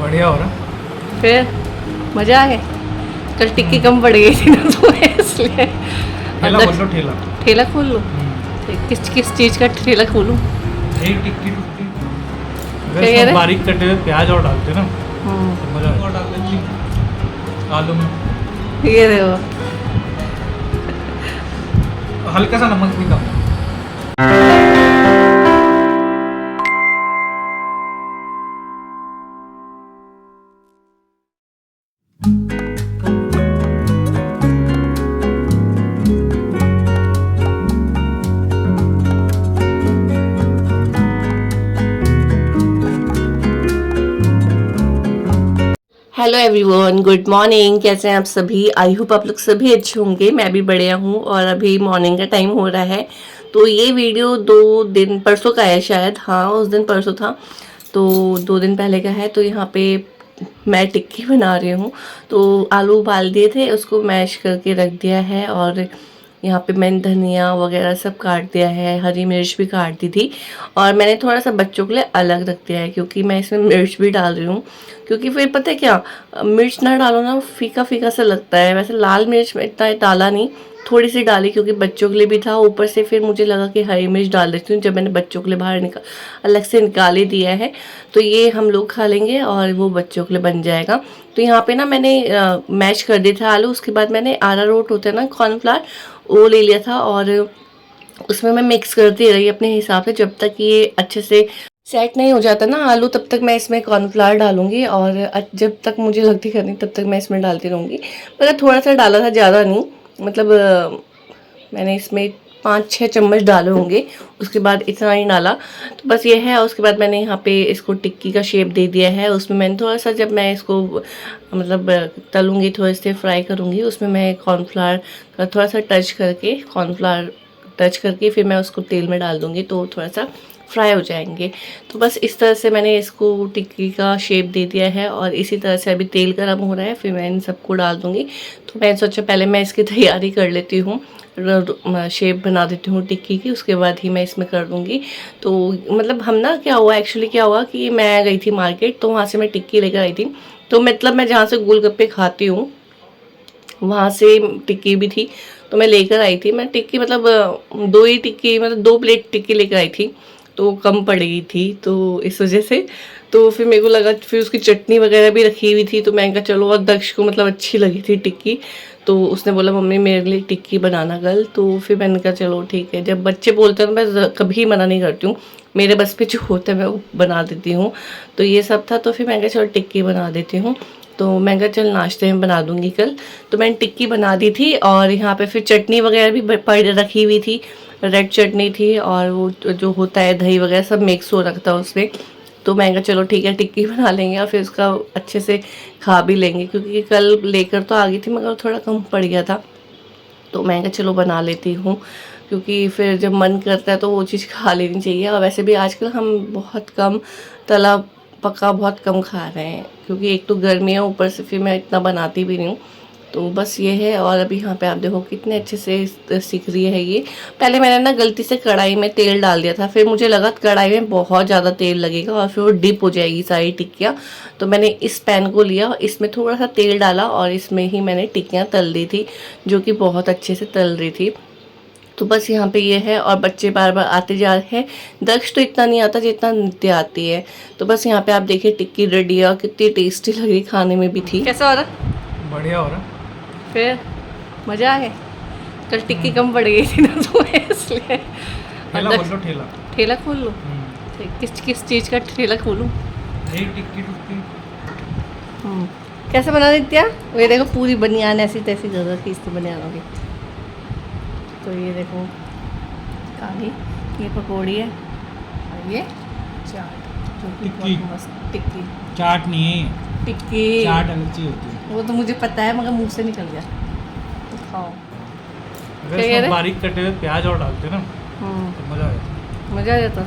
बढ़िया हो रहा। फिर मज़ा आ गया। कल टिक्की कम पड़ गई थी ना तो इसलिए। ठेला और खोल लो, ठेला। ठेला खोल लूँ? किस किस चीज़ का ठेला खोलूँ? यही टिक्की टुक्की। क्या अगर कह इसमें रहे? बारीक कटे हुए प्याज और डालते ना तो मजा और डाल देती आलू में। ये देखो। हल्का सा नमक भी कम। Hello everyone, good morning. कैसे हैं आप सभी? आई होप आप लोग सभी अच्छे होंगे। मैं भी बढ़िया हूँ और अभी मॉर्निंग का टाइम हो रहा है। तो ये वीडियो 2 दिन परसों का है शायद। हाँ, उस दिन परसों था, तो 2 दिन पहले का है। तो यहाँ पे मैं टिक्की बना रही हूँ। तो आलू उबाल दिए थे, उसको मैश करके रख दिया है और यहाँ पे मैंने धनिया वगैरह सब काट दिया है, हरी मिर्च भी काट दी थी। और मैंने थोड़ा सा बच्चों के लिए अलग रख दिया है क्योंकि मैं इसमें मिर्च भी डाल रही हूँ। क्योंकि फिर पता है क्या, मिर्च ना डालो ना फीका फीका सा लगता है। वैसे लाल मिर्च में इतना डाला नहीं, थोड़ी सी डाली क्योंकि बच्चों के लिए भी था। ऊपर से फिर मुझे लगा कि हरी मिर्च डाल देती हूँ जब मैंने बच्चों के लिए बाहर अलग से निकाल ही दिया है। तो ये हम लोग खा लेंगे और वो बच्चों के लिए बन जाएगा। तो यहाँ पे ना मैंने मैश कर दिया था आलू। उसके बाद मैंने अरारोट होता है ना, कॉर्नफ्लावर, वो ले लिया था और उसमें मैं मिक्स करती रही अपने हिसाब से। जब तक ये अच्छे से सेट नहीं हो जाता ना आलू, तब तक मैं इसमें कॉर्नफ्लावर डालूंगी और जब तक मुझे लगती करनी तब तक मैं इसमें डालती रहूँगी। मतलब थोड़ा सा डाला था, ज़्यादा नहीं। मतलब मैंने इसमें 5-6 चम्मच डाले होंगे, उसके बाद इतना ही डाला। तो बस ये है। उसके बाद मैंने यहाँ पे इसको टिक्की का शेप दे दिया है। उसमें मैंने थोड़ा सा, जब मैं इसको मतलब तलूँगी, थोड़े से फ्राई करूँगी, उसमें मैं कॉर्नफ्लावर का थोड़ा सा टच करके फिर मैं उसको तेल में डाल दूँगी तो थोड़ा सा फ्राई हो जाएंगे। तो बस इस तरह से मैंने इसको टिक्की का शेप दे दिया है और इसी तरह से अभी तेल गर्म हो रहा है, फिर मैं इन सबको डाल दूँगी। तो मैंने सोचा पहले मैं इसकी तैयारी कर लेती हूँ, शेप बना देती हूँ टिक्की की, उसके बाद ही मैं इसमें कर दूँगी। तो मतलब हम ना, क्या हुआ एक्चुअली, क्या हुआ कि मैं गई थी मार्केट, तो वहाँ से मैं टिक्की लेकर आई थी। तो मतलब मैं जहाँ से गोलगप्पे खाती हूँ वहाँ से टिक्की भी थी, तो मैं लेकर आई थी। मैं टिक्की मतलब 2 ही टिक्की, मतलब 2 प्लेट टिक्की लेकर आई थी, तो कम पड़ गई थी, तो इस वजह से। तो फिर मेरे को लगा, फिर उसकी चटनी वगैरह भी रखी हुई थी, तो मैंने कहा चलो, और दक्ष को मतलब अच्छी लगी थी टिक्की, तो उसने बोला मम्मी मेरे लिए टिक्की बनाना कल। तो फिर मैंने कहा चलो ठीक है। जब बच्चे बोलते हैं मैं कभी मना नहीं करती हूँ, मेरे बस पे जो होता है मैं वो बना देती हूँ। तो ये सब था, तो फिर मैंने कहा चलो टिक्की बना देती हूँ। तो मैं कहा चल नाश्ते में बना दूंगी कल। तो मैंने टिक्की बना दी थी और यहाँ पे फिर चटनी वगैरह भी पड़ रखी हुई थी। रेड चटनी थी और वो जो होता है दही वगैरह सब मिक्स हो रखता है उसमें। तो मैं कहा चलो ठीक है, टिक्की बना लेंगे और फिर उसका अच्छे से खा भी लेंगे, क्योंकि कल लेकर तो आ गई थी मगर थोड़ा कम पड़ गया था। तो मैं कहा चलो बना लेती हूँ, क्योंकि फिर जब मन करता है तो वो चीज़ खा लेनी चाहिए। और वैसे भी आजकल हम बहुत कम तला पका बहुत कम खा रहे हैं, क्योंकि एक तो गर्मी है, ऊपर से फिर मैं इतना बनाती भी नहीं हूँ। तो बस ये है। और अभी यहाँ पे आप देखो कितने अच्छे से सीख रही है ये। पहले मैंने ना गलती से कढ़ाई में तेल डाल दिया था, फिर मुझे लगा कढ़ाई में बहुत ज़्यादा तेल लगेगा और फिर वो डिप हो जाएगी सारी टिक्कियाँ। तो मैंने इस पैन को लिया और इसमें थोड़ा सा तेल डाला और इसमें ही मैंने टिक्कियाँ तल दी थी, जो कि बहुत अच्छे से तल रही थी। तो बस यहाँ पे ये है। और बच्चे बार बार आते जा रहे हैं। दक्ष तो इतना नहीं आता जितना नित्य आती है। तो बस यहाँ पे आप देखिए टिक्की रेडी है और कितनी टेस्टी लगी, खाने में भी थी। कैसा हो रहा? बढ़िया हो रहा। फिर मज़ा आ गया। कल टिक्की कम पड़ गई थी ना तो इसलिए। ठेला और खोल लो, ठेला। ठेला खोल लूँ? किस किस चीज़ का ठेला खोलूँ? यही टिक्की टुक्की। कैसे बना नित्या? ये देखो पूरी बनियान ऐसी तैसी जगह की इससे बनियानों की। तो ये देखो काली, ये पकौड़ी है और ये चाट, जो कि टिक्की। बहुत मस्त। टिक्की चाट नहीं है ये। टिक्की चाट अलग चीज होती है। वो तो मुझे पता है मगर मुंह से निकल गया। तो खाओ। अगर क्या कह इसमें रहे? बारीक कटे हुए प्याज और डालते ना तो मजा आ जाता। मज़ा आ जाता।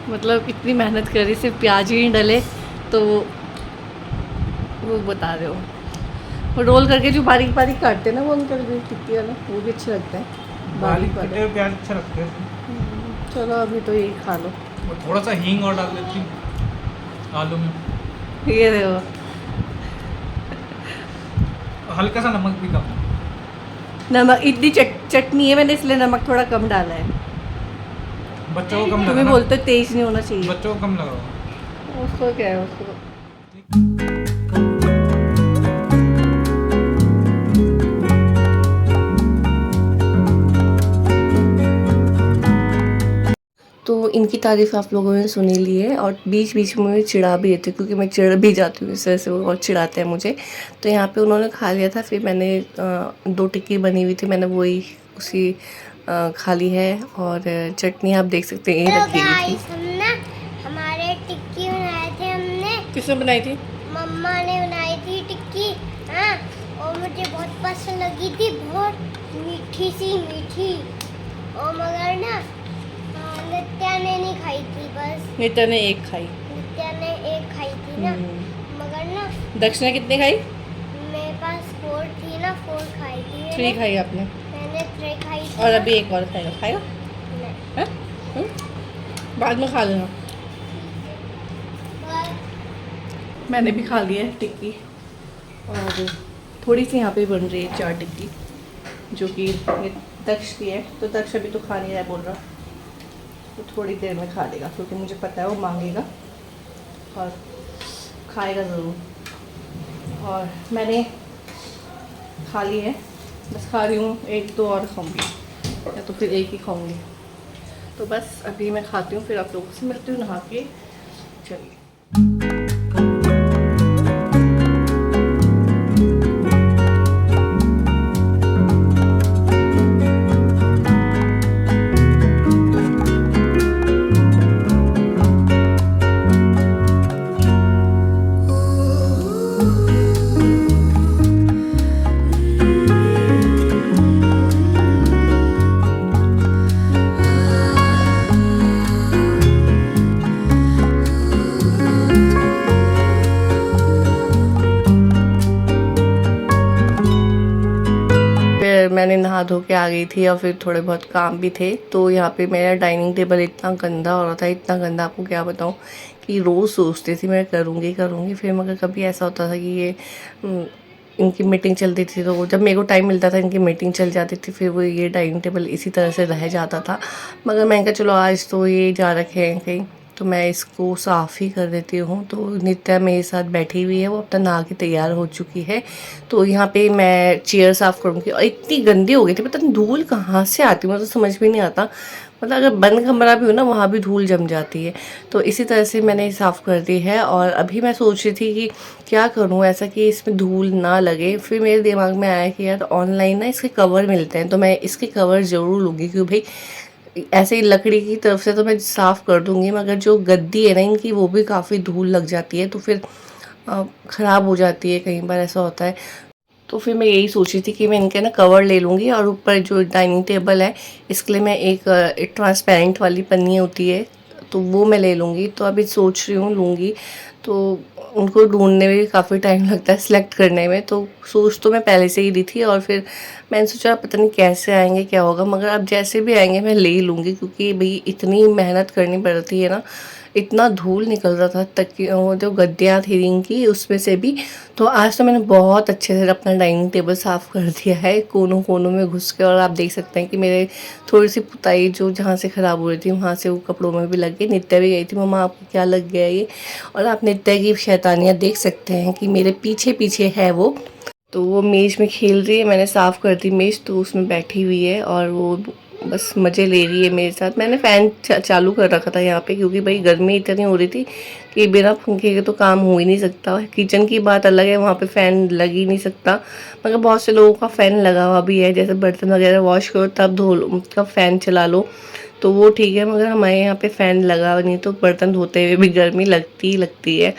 मतलब इतनी मेहनत करी, सिर्फ प्याज ही नहीं डले, तो वो बता रहे हो। वो रोल करके जो बारीक बारीक काटते हैं ना वो अंकल भी, टिक्की वाला, वो भी अच्छे लगते हैं बारीक बारीक कटे वाले। हुए प्याज अच्छा लगते हैं। चलो अभी तो यही खा लो। और थोड़ा सा हींग और डाल देती हूँ आलू में। ये देखो, हल्का सा नमक भी कम। नमक इतनी चटनी है, मैंने इसलिए नमक थोड़ा कम डाला है। बच्चों को कम लगा तुम्हें ना? बोलते तेज नहीं होना चाहिए। बच्चों को कम लगा। उसको क्या है उसको। तो इनकी तारीफ़ आप लोगों ने सुनी ली है और बीच बीच में चिढ़ा भी रहती, क्योंकि मैं चिढ़ भी जाती हूँ इस वजह से, वो और चिढ़ाते हैं मुझे। तो यहाँ पे उन्होंने खा लिया था, फिर मैंने 2 टिक्की बनी हुई थी, मैंने वही उसी खा ली है। और चटनी आप देख सकते हैं ये रखी हुई थी। हम ना हमारे टिक्की बनाए थे हमने, किसने बनाई थी? मम्मा ने बनाई थी टिक्की। हाँ, और मुझे बहुत पसंद लगी थी, बहुत मीठी सी मीठी। और मगर ना नित्या ने नहीं खाई थी, बस नित्या ने एक खाई। नित्या ने एक खाई थी ना, मगर ना दक्षिणा कितने खाई? मेरे पास 4 थी ना, 4 खाई थी 3 खाई आपने, मैंने 3 खाई थी और ना। अभी एक और खाएगा। खाएगा? नहीं। हैं? बाद में खा लेना। मैंने भी खा लिया है टिक्की, और थोड़ी सी यहाँ पे बन रही है 4 टिक्की, जो कि ये दक्ष की है। तो दक्ष अभी तो खा नहीं रहा है, बोल रहा, तो थोड़ी देर में खा लेगा, क्योंकि मुझे पता है वो मांगेगा और खाएगा ज़रूर। और मैंने खा ली है, बस खा रही हूँ, 1-2 और खाऊंगी, या तो फिर एक ही खाऊंगी। तो बस अभी मैं खाती हूँ, फिर आप लोगों से मिलती हूँ नहा के। चलिए। मैंने नहा धो के आ गई थी और फिर थोड़े बहुत काम भी थे। तो यहाँ पे मेरा डाइनिंग टेबल इतना गंदा हो रहा था, इतना गंदा, आपको क्या बताऊँ, कि रोज़ सोचती थी मैं करूँगी, फिर मगर कभी ऐसा होता था कि ये इनकी मीटिंग चलती थी, तो जब मेरे को टाइम मिलता था इनकी मीटिंग चल जाती थी, फिर वो ये डाइनिंग टेबल इसी तरह से रह जाता था। मगर मैंने कहा चलो आज तो ये जा रखे हैं कहीं, तो मैं इसको साफ़ ही कर देती हूँ। तो नित्या मेरे साथ बैठी हुई है, वो अपना नहा के तैयार हो चुकी है। तो यहाँ पे मैं चेयर साफ़ करूँगी, और इतनी गंदी हो गई थी, पता नहीं धूल कहाँ से आती, मुझे तो समझ में नहीं आता। मतलब अगर बंद कमरा भी हो ना, वहाँ भी धूल जम जाती है। तो इसी तरह से मैंने साफ़ कर दी है। और अभी मैं सोच रही थी कि क्या करूँ ऐसा कि इसमें धूल ना लगे। फिर मेरे दिमाग में आया कि यार ऑनलाइन ना इसके कवर मिलते हैं, तो मैं इसके कवर ज़रूर लूँगी, क्योंकि भाई ऐसे ही लकड़ी की तरफ से तो मैं साफ़ कर दूँगी, मगर जो गद्दी है ना इनकी, वो भी काफ़ी धूल लग जाती है, तो फिर ख़राब हो जाती है, कई बार ऐसा होता है। तो फिर मैं यही सोच रही थी कि मैं इनके ना कवर ले लूँगी, और ऊपर जो डाइनिंग टेबल है इसके लिए मैं एक ट्रांसपेरेंट वाली पन्नी होती है, तो वो मैं ले लूँगी। तो अभी सोच रही हूँ लूँगी, तो उनको ढूंढने में भी काफ़ी टाइम लगता है, सिलेक्ट करने में। तो सोच तो मैं पहले से ही दी थी, और फिर मैंने सोचा पता नहीं कैसे आएंगे, क्या होगा, मगर अब जैसे भी आएंगे मैं ले ही लूँगी, क्योंकि भाई इतनी मेहनत करनी पड़ती है ना, इतना धूल निकल रहा था तक कि वो जो गद्दियाँ थी इनकी उसमें से भी। तो आज तो मैंने बहुत अच्छे से अपना डाइनिंग टेबल साफ़ कर दिया है, कोनों कोनों में घुस के। और आप देख सकते हैं कि मेरे थोड़ी सी पुताई जो जहाँ से ख़राब हो रही थी, वहाँ से वो कपड़ों में भी लग गई। नित्या भी गई थी, मम्मा आपको क्या लग गया ये। और आप नित्या की शैतानियाँ देख सकते हैं कि मेरे पीछे पीछे है वो, तो वो मेज़ में खेल रही है। मैंने साफ़ कर दी मेज़, तो उसमें बैठी हुई है और वो बस मज़े ले रही है मेरे साथ। मैंने फ़ैन चालू कर रखा था यहाँ पे, क्योंकि भाई गर्मी इतनी हो रही थी कि बिना पंखे के तो काम हो ही नहीं सकता। किचन की बात अलग है, वहाँ पे फ़ैन लग ही नहीं सकता, मगर बहुत से लोगों का फ़ैन लगा हुआ भी है, जैसे बर्तन वगैरह वॉश करो तब धो लो, उसका फ़ैन चला लो तो वो ठीक है। मगर हमारे यहाँ पे फ़ैन लगा हुआ नहीं, तो बर्तन धोते हुए भी गर्मी लगती ही लगती है।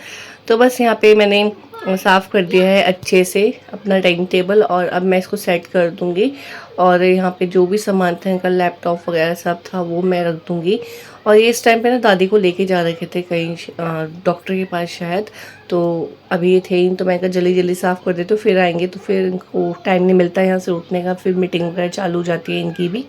तो बस यहाँ पे मैंने साफ़ कर दिया है अच्छे से अपना डाइनिंग टेबल, और अब मैं इसको सेट कर दूँगी। और यहाँ पे जो भी सामान था इनका, लैपटॉप वगैरह सब था, वो मैं रख दूँगी। और ये इस टाइम पे ना दादी को लेके जा रखे थे कहीं डॉक्टर के पास शायद, तो अभी ये थे ही, तो मैं कहा जल्दी जल्दी साफ़ कर देती हूँ, फिर आएंगे तो फिर इनको टाइम नहीं मिलता यहाँ से उठने का, फिर मीटिंग वगैरह चालू हो जाती है इनकी भी।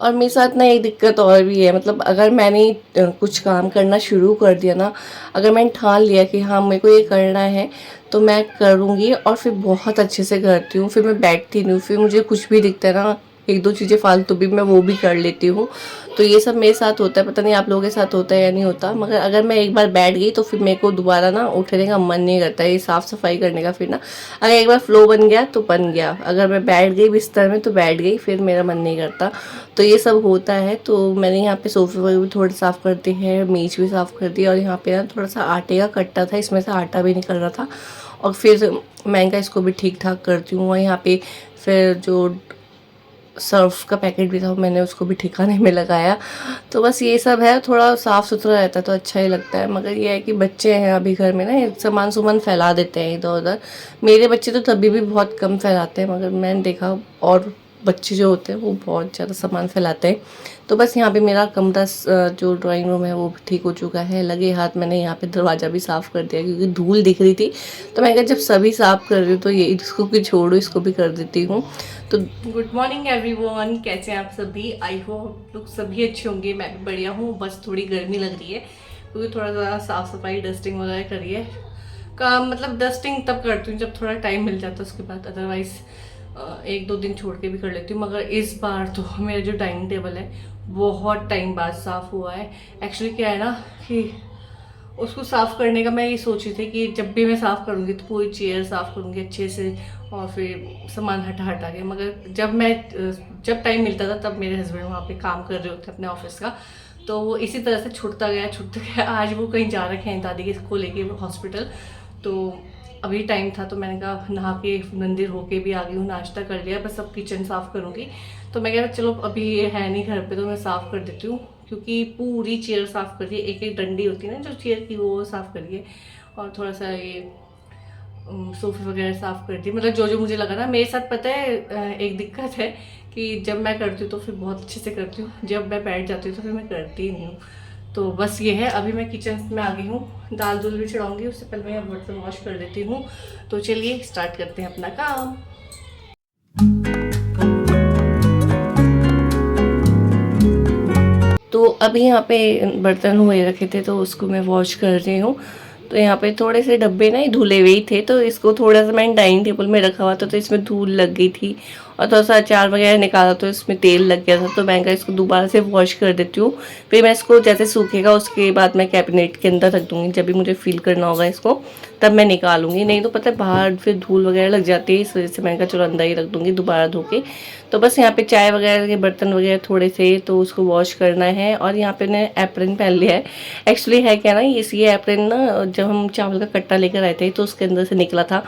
और मेरे साथ ना एक दिक्कत और भी है, मतलब अगर मैंने कुछ काम करना शुरू कर दिया ना, अगर मैंने ठान लिया कि हाँ मेरे को ये करना है, तो मैं करूँगी और फिर बहुत अच्छे से करती हूँ। फिर मैं बैठती नहीं हूँ, फिर मुझे कुछ भी दिखता है ना, एक दो चीज़ें फालतू भी, मैं वो भी कर लेती हूँ। तो ये सब मेरे साथ होता है, पता नहीं आप लोगों के साथ होता है या नहीं होता, मगर अगर मैं एक बार बैठ गई तो फिर मेरे को दोबारा ना उठने का मन नहीं करता, ये साफ़ सफाई करने का। फिर ना अगर एक बार फ्लो बन गया तो बन गया, अगर मैं बैठ गई बिस्तर में तो बैठ गई, फिर मेरा मन नहीं करता। तो ये सब होता है। तो मैंने यहाँ पे सोफे वगैरह भी थोड़े साफ़ कर दिए हैं, मेज भी साफ़ कर दी, और यहाँ पे ना थोड़ा सा आटे का कट्टा था, इसमें से आटा भी निकल रहा था, और फिर मैं क्या इसको भी ठीक ठाक करती हूँ। और यहाँ पे फिर जो सर्फ का पैकेट भी था मैंने उसको भी ठिकाने में लगाया। तो बस ये सब है, थोड़ा साफ़ सुथरा रहता है तो अच्छा ही लगता है। मगर ये है कि बच्चे हैं अभी घर में ना, ये सामान सुमान फैला देते हैं इधर उधर। मेरे बच्चे तो तभी भी बहुत कम फैलाते हैं, मगर मैंने देखा और बच्चे जो होते हैं वो बहुत ज़्यादा सामान फैलाते हैं। तो बस यहाँ पे मेरा कमरा जो ड्राइंग रूम है वो भी ठीक हो चुका है। लगे हाथ मैंने यहाँ पे दरवाज़ा भी साफ़ कर दिया, क्योंकि धूल दिख रही थी। तो मैं कहा जब सभी साफ़ कर रही हूँ तो ये इसको भी छोड़ो, इसको भी कर देती हूँ। तो गुड मॉर्निंग एवरीवन, कैसे हैं आप सभी? आई होप लोग सभी अच्छे होंगे, मैं भी बढ़िया हूँ। बस थोड़ी गर्मी लग रही है क्योंकि थोड़ा सा साफ़ सफाई डस्टिंग वगैरह करी है। काम मतलब डस्टिंग तब करती हूँ जब थोड़ा टाइम मिल जाता है उसके बाद, अदरवाइज़ एक दो दिन छोड़ के भी कर लेती हूँ। मगर इस बार तो मेरा जो डाइनिंग टेबल है बहुत टाइम बाद साफ़ हुआ है। एक्चुअली क्या है ना कि उसको साफ़ करने का मैं ये सोची थी कि जब भी मैं साफ़ करूँगी तो पूरी चेयर साफ़ करूँगी अच्छे से, और फिर सामान हटा के। मगर जब टाइम मिलता था तब मेरे हस्बैंड वहाँ पे काम कर रहे होते अपने ऑफिस का, तो वो इसी तरह से छूटता गया। आज वो कहीं जा रखे हैं दादी को लेके हॉस्पिटल। तो अभी टाइम था तो मैंने कहा नहा के मंदिर होके भी आ गई हूँ, नाश्ता कर लिया, बस अब किचन साफ़ करूँगी। तो मैं कह रहा चलो अभी ये है नहीं घर पे तो मैं साफ़ कर देती हूँ, क्योंकि पूरी चेयर साफ़ करिए, एक एक डंडी होती है ना जो चेयर की वो साफ़ करिए, और थोड़ा सा ये सोफे वगैरह साफ़ कर दी। मतलब जो जो मुझे लगा ना। मेरे साथ पता है एक दिक्कत है कि जब मैं करती हूँ तो फिर बहुत अच्छे से करती हूँ, जब मैं बैठ जाती हूँ तो फिर मैं करती ही नहीं हूँ। तो बस ये है। अभी मैं किचन में आ गई हूँ, दाल दूल भी चढ़ाऊँगी, उससे पहले मैं बर्तन वॉश कर देती हूँ। तो चलिए स्टार्ट करते हैं अपना काम। तो अभी यहाँ पे बर्तन हुए रखे थे तो उसको मैं वॉश कर रही हूँ। तो यहाँ पे थोड़े से डब्बे ना धुले हुए ही थे, तो इसको थोड़ा सा मैंने डाइनिंग टेबल में रखा हुआ था तो इसमें धूल लग गई थी, और थोड़ा सा अचार वगैरह निकाला तो इसमें तेल लग गया था। तो मैं कहा इसको दोबारा से वॉश कर देती हूँ, फिर मैं इसको जैसे सूखेगा उसके बाद मैं कैबिनेट के अंदर रख दूँगी। जब भी मुझे फील करना होगा इसको तब मैं निकालूंगी, नहीं तो पता है बाहर फिर धूल वगैरह लग जाती है, इस वजह से मैंने कहा चलो अंदर ही रख दूँगी दोबारा धो के। तो बस यहाँ पे चाय वगैरह के बर्तन वगैरह थोड़े से तो उसको वॉश करना है। और यहाँ पे मैंने एप्रन पहन लिया है। एक्चुअली है क्या ना, ये एप्रन ना जब हम चावल का कट्टा लेकर आए थे तो उसके अंदर से निकला था,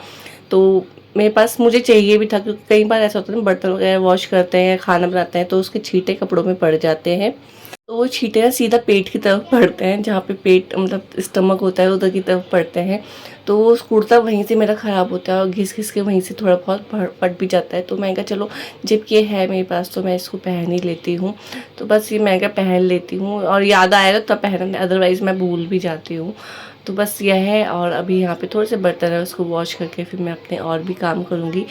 तो मेरे पास मुझे चाहिए भी था, क्योंकि कई बार ऐसा होता है ना बर्तन वगैरह वॉश करते हैं, खाना बनाते हैं तो उसके छींटे कपड़ों में पड़ जाते हैं। तो वो छींटे ना सीधा पेट की तरफ पड़ते हैं, जहाँ पे पेट मतलब स्टमक होता है उधर की तरफ पड़ते हैं। तो वो कुर्ता वहीं से मेरा ख़राब होता है और घिस घिस के वहीं से थोड़ा बहुत फट भी जाता है। तो मैं कहा चलो जब ये है मेरे पास तो मैं इसको पहन ही लेती हूँ। तो बस ये मैं क्या पहन लेती हूँ, और याद आएगा तब पहनना, अदरवाइज़ मैं भूल भी जाती हूँ। तो बस यह है। और अभी यहाँ पे थोड़े से बर्तन है, उसको वॉश करके फिर मैं अपने और भी काम करूँगी।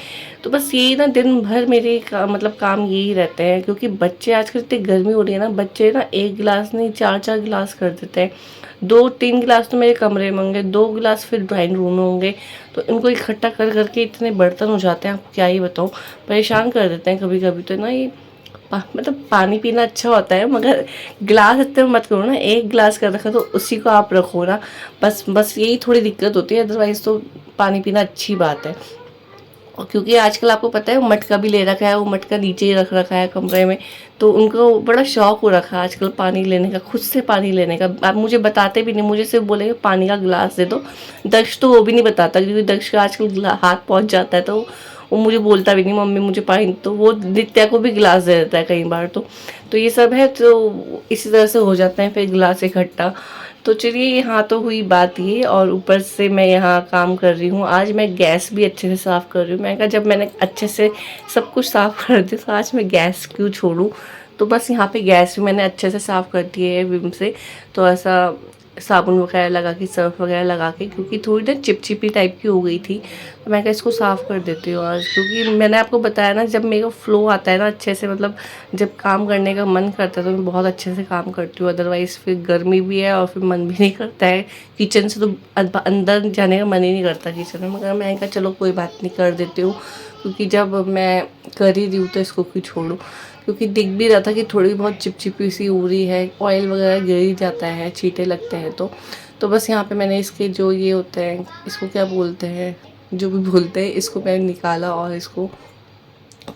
तो बस यही ना दिन भर मेरे मतलब काम यही रहते हैं, क्योंकि बच्चे आजकल इतनी गर्मी हो रही है ना, बच्चे ना एक गिलास नहीं 4-4 गिलास कर देते हैं। 2-3 गिलास तो मेरे कमरे में होंगे, 2 गिलास फिर ड्राइंग रूम में होंगे। तो इनको इकट्ठा कर करके इतने बर्तन हो जाते हैं, आपको क्या ही बताऊँ, परेशान कर देते हैं कभी कभी। तो ना ये मतलब पानी पीना अच्छा होता है, मगर गिलास इतने मत करो ना, एक गिलास कर रखा तो उसी को आप रखो ना। बस यही थोड़ी दिक्कत होती है, अदरवाइज़ तो पानी पीना अच्छी बात है। और क्योंकि आजकल आपको पता है वो मटका भी ले रखा है, वो मटका नीचे ही रख रखा है कमरे में, तो उनको बड़ा शौक हो रखा है आजकल पानी लेने का, खुद से पानी लेने का। आप मुझे बताते भी नहीं, मुझे सिर्फ बोलेंगे पानी का गिलास दे दो। दक्ष तो वो भी नहीं बताता, क्योंकि दक्ष का आजकल हाथ पहुँच जाता है, तो वो मुझे बोलता भी नहीं मम्मी मुझे पानी, तो वो नित्या को भी गिलास दे देता है कई बार। तो ये सब है, तो इसी तरह से हो जाता है फिर गिलास इकट्ठा। तो चलिए यहाँ तो हुई बात ये, और ऊपर से मैं यहाँ काम कर रही हूँ। आज मैं गैस भी अच्छे से साफ़ कर रही हूँ। मैं कहा जब मैंने अच्छे से सब कुछ साफ़ कर दिया तो आज मैं गैस क्यों छोड़ूँ। तो बस यहाँ पे गैस भी मैंने अच्छे से साफ़ कर दी है विम से। तो ऐसा साबुन वगैरह लगा के, सर्फ वगैरह लगा के, क्योंकि थोड़ी ना चिपचिपी टाइप की हो गई थी। तो मैं कहा इसको साफ़ कर देती हूँ आज, क्योंकि मैंने आपको बताया ना, जब मेरा फ्लो आता है ना अच्छे से, मतलब जब काम करने का मन करता है तो मैं बहुत अच्छे से काम करती हूँ। अदरवाइज़ फिर गर्मी भी है और फिर मन भी नहीं करता है किचन से, तो अंदर जाने का मन ही नहीं करता किचन में। मगर मैं कहा चलो कोई बात नहीं, कर देती हूँ, क्योंकि जब मैं कर ही रही हूँ तो इसको क्यों छोड़ूँ। क्योंकि दिख भी रहा था कि थोड़ी बहुत चिपचिपी सी हो रही है, ऑयल वगैरह गिर ही जाता है, छींटे लगते हैं। तो बस यहाँ पे मैंने इसके जो ये होते हैं, इसको क्या बोलते हैं, जो भी बोलते हैं, इसको मैंने निकाला और इसको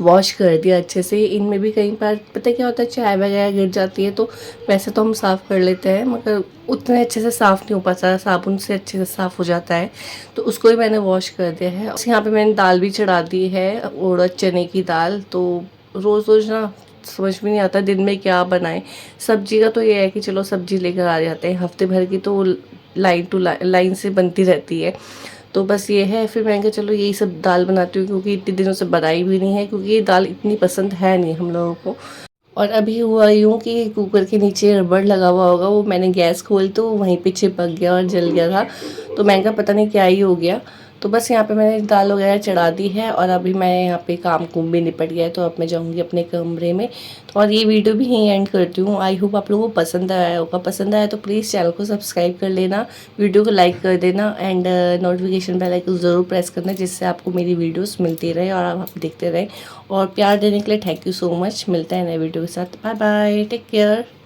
वॉश कर दिया अच्छे से। इनमें भी कई बार पता क्या होता है, चाय वगैरह गिर जाती है, तो वैसे तो हम साफ़ कर लेते हैं, मगर उतने अच्छे से साफ़ नहीं हो पाता, साबुन से अच्छे से साफ़ हो जाता है। तो उसको भी मैंने वॉश कर दिया है। यहाँ पे मैंने दाल भी चढ़ा दी है, उड़द चने की दाल। तो रोज़ रोज़ ना समझ में नहीं आता दिन में क्या बनाएं। सब्जी का तो ये है कि चलो सब्जी लेकर आ जाते हैं, हफ्ते भर की तो लाइन टू लाइन से बनती रहती है। तो बस ये है, फिर मैंने कहा चलो यही सब दाल बनाती हूँ, क्योंकि इतने दिनों से बनाई भी नहीं है, क्योंकि ये दाल इतनी पसंद है नहीं हम लोगों को। और अभी हुआ यूँ कि कुकर के नीचे रबड़ लगा हुआ होगा, वो मैंने गैस खोल तो वहीं पे चिपक गया और जल गया था। तो मैंने कहा पता नहीं क्या ही हो गया। तो बस यहाँ पे मैंने दाल वगैरह चढ़ा दी है, और अभी मैं यहाँ पे काम कुम भी निपट गया है, तो अब मैं जाऊँगी अपने कमरे में। तो और ये वीडियो भी यहीं एंड करती हूँ। आई होप आप लोगों को पसंद आया होगा। पसंद आया तो प्लीज़ चैनल को सब्सक्राइब कर लेना, वीडियो को लाइक कर देना, एंड नोटिफिकेशन बेल आइकन ज़रूर प्रेस करना, जिससे आपको मेरी वीडियोस मिलती रहे और आप देखते रहें। और प्यार देने के लिए थैंक यू सो मच। मिलते हैं नए वीडियो के साथ। Bye bye, take care.